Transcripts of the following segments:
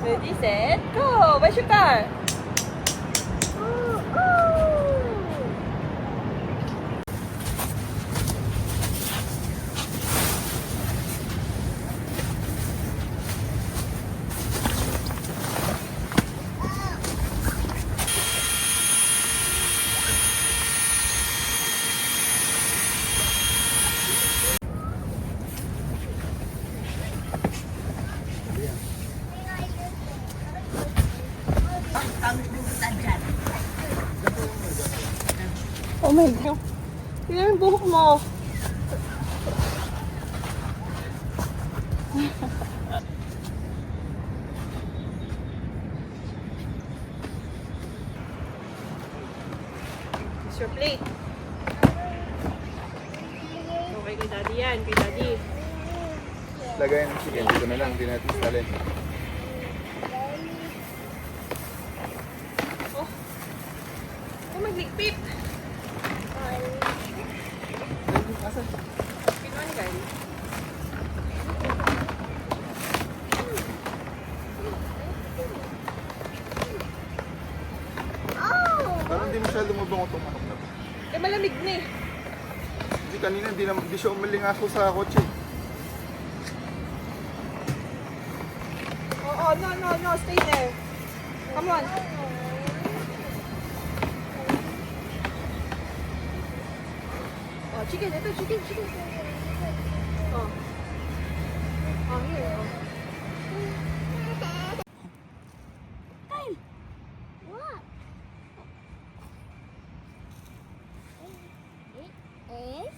Ready, set, go! Where's your car? Oh my God. Tingnan yung buhok mo. It's your plate. Okay kay daddy yan, kay daddy. Lagay ng chicken. Dito na lang. Hindi natin stalin. Oh. Oh, magligpip. Asan? Pinuan guys. Parang hindi masyado mabango itong manok na to. Eh, malamig na eh. Hindi kanina, hindi siya umaling ako sa kotse. Oh, no, stay there. Come on. Oh, chicken, ito, chicken. Oh. Oh, here. Oh. Kyle! What? It is?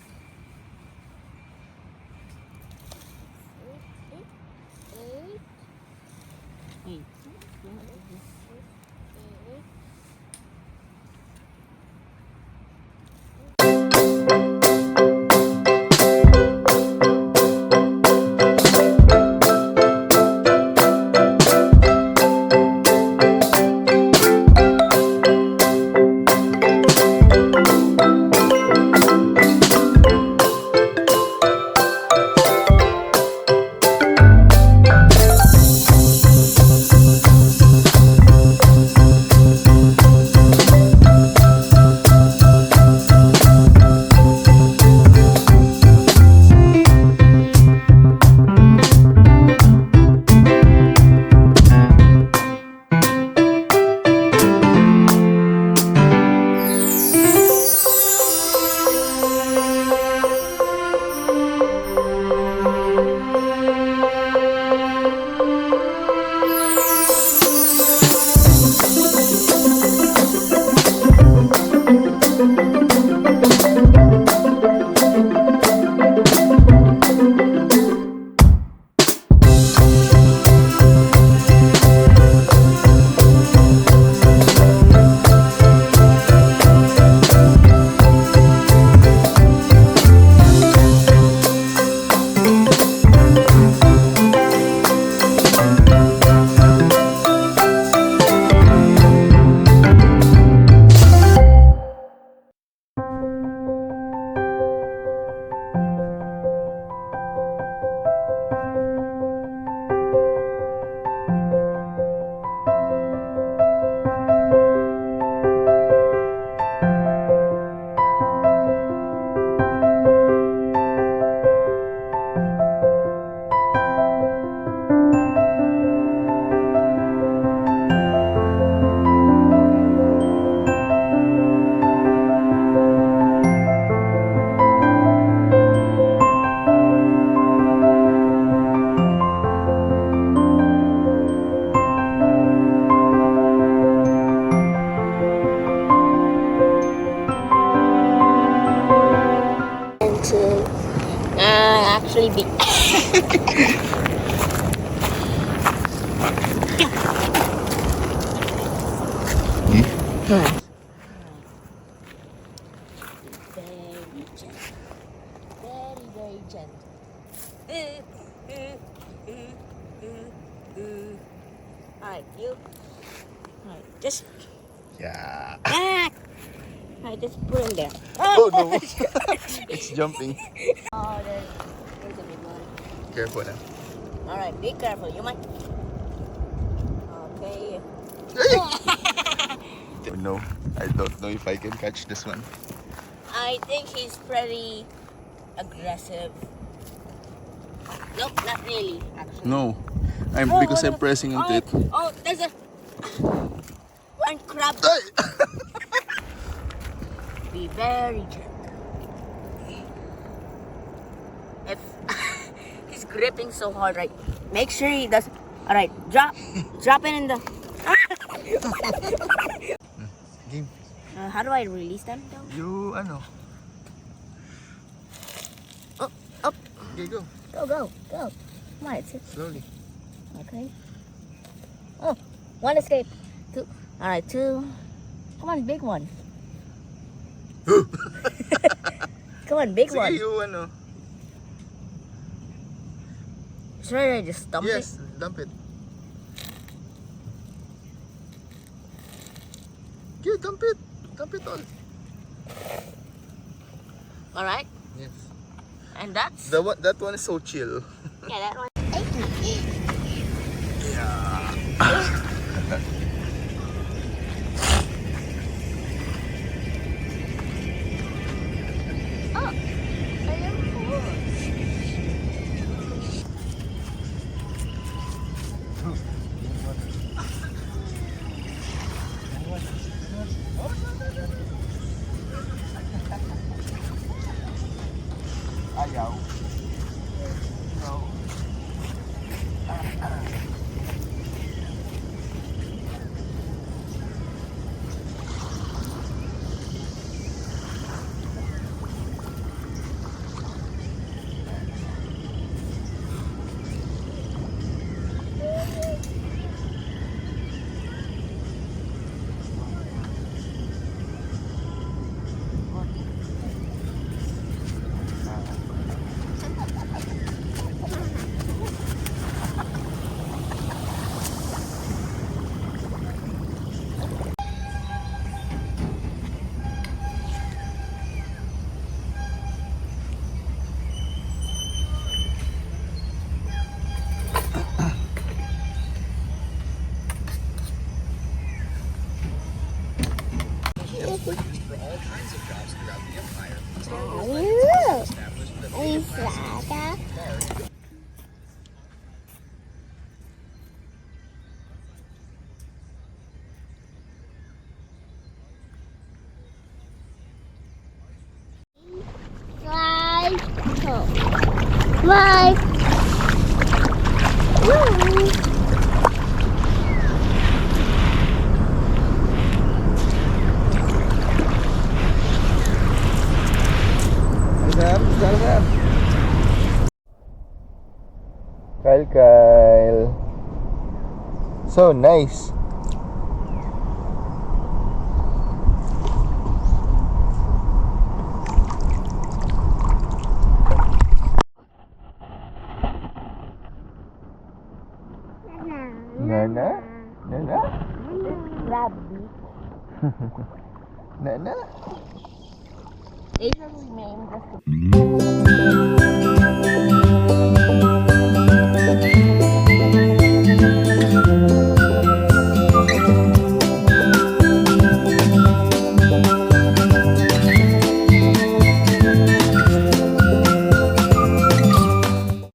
actually big. Very gentle. Very gentle. Alright, you. Alright, just. Yeah. Alright, just put him there. Oh no. It's jumping. Oh, there's a big one. Careful na. Alright, be careful. You might. Okay. No, I don't know if I can catch this one. I think he's pretty aggressive. Nope, not really, actually. No, because I'm pressing into it. Oh, there's a one crab. Ay! Be very gentle. If he's gripping so hard, right? Make sure he does. All right, drop it in the. Game. How do I release them though? You, ano? Up, up. Okay, go. Go. Come on, it's it. Slowly. Okay. Oh, one escape. Two. All right, two. Come on, big one. Come on, big one. Sige, you, ano? Should I just dump it? Yes, dump it. Yeah, dump it. Dump it all. All right. Yes. And that's. That one is so chill. Yeah, that one. Ayaw. No. For all kinds of jobs throughout the empire. Bye. Kyle. So nice. Nana? Rabbit. Nana? Asian name.